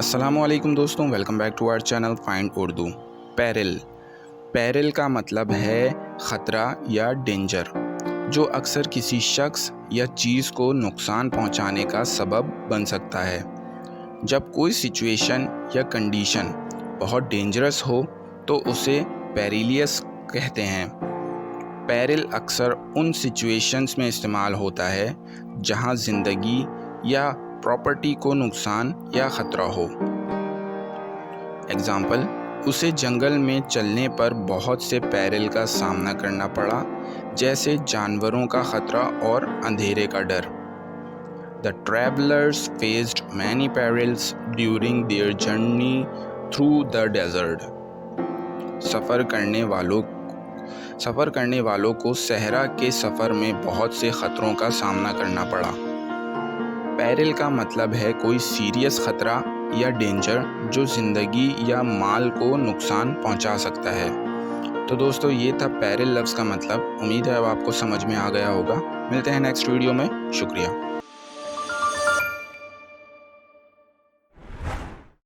अस्सलामुअलैकुम दोस्तों, welcome back to our channel find Urdu. Peril peril का मतलब है ख़तरा या डेंजर, जो अक्सर किसी शख्स या चीज़ को नुकसान पहुंचाने का सबब बन सकता है। जब कोई सिचुएशन या कंडीशन बहुत डेंजरस हो तो उसे पेरिलियस कहते हैं। पैरिल अक्सर उन सिचुएशंस में इस्तेमाल होता है जहां ज़िंदगी या प्रॉपर्टी को नुकसान या ख़तरा हो। एग्ज़ाम्पल, उसे जंगल में चलने पर बहुत से पैरिल का सामना करना पड़ा, जैसे जानवरों का ख़तरा और अंधेरे का डर। The travellers faced many perils during their journey through the desert. सफ़र करने वालों को सहरा के सफ़र में बहुत से ख़तरों का सामना करना पड़ा। पैरिल का मतलब है कोई सीरियस ख़तरा या डेंजर जो ज़िंदगी या माल को नुकसान पहुंचा सकता है। तो दोस्तों, ये था पैरिल लफ्ज़ का मतलब। उम्मीद है अब आपको समझ में आ गया होगा। मिलते हैं नेक्स्ट वीडियो में। शुक्रिया।